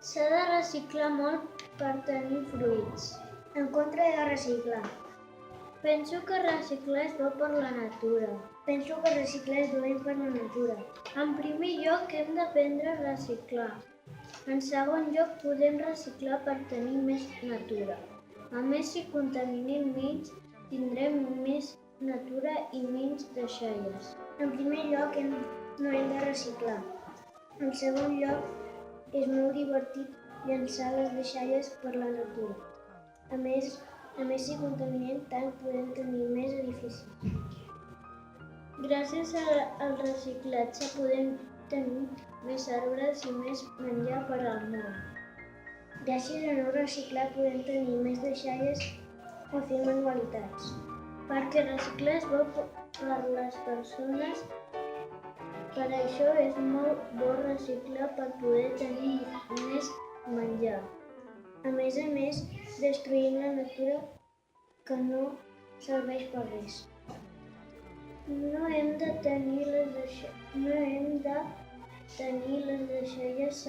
S'ha de reciclar molt per tenir fruits. En contra de reciclar. Penso que reciclar és bo per la natura. Penso que reciclar és dolent per la natura. En primer lloc, hem d'aprendre a reciclar. En segon lloc, podem reciclar per tenir més natura. A més, si contaminem menys, tindrem més natura i menys deixalles. En primer lloc, no hem de reciclar. En segon lloc, és molt divertit llançar les deixalles per la natura. A més, si contaminem tant, podem tenir més edificis. Gràcies al reciclatge podem tenir més arbres i més menjar per al món. Gràcies a no reciclar podem tenir més deixalles o fer manualitats. Perquè reciclar és bo per les persones. Per això és molt bo reciclar per poder tenir més menjar. A més, destruïm la natura que no serveix per res. No hem de tenir les deixalles,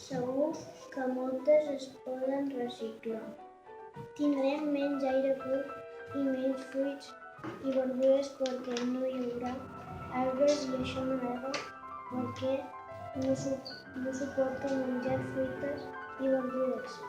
segur que moltes es poden reciclar. Tindrem menys aire pur i menys fruits i verdures perquè no hi haurà arbres i això m'agrada perquè no suporto menjar fruites i verdures.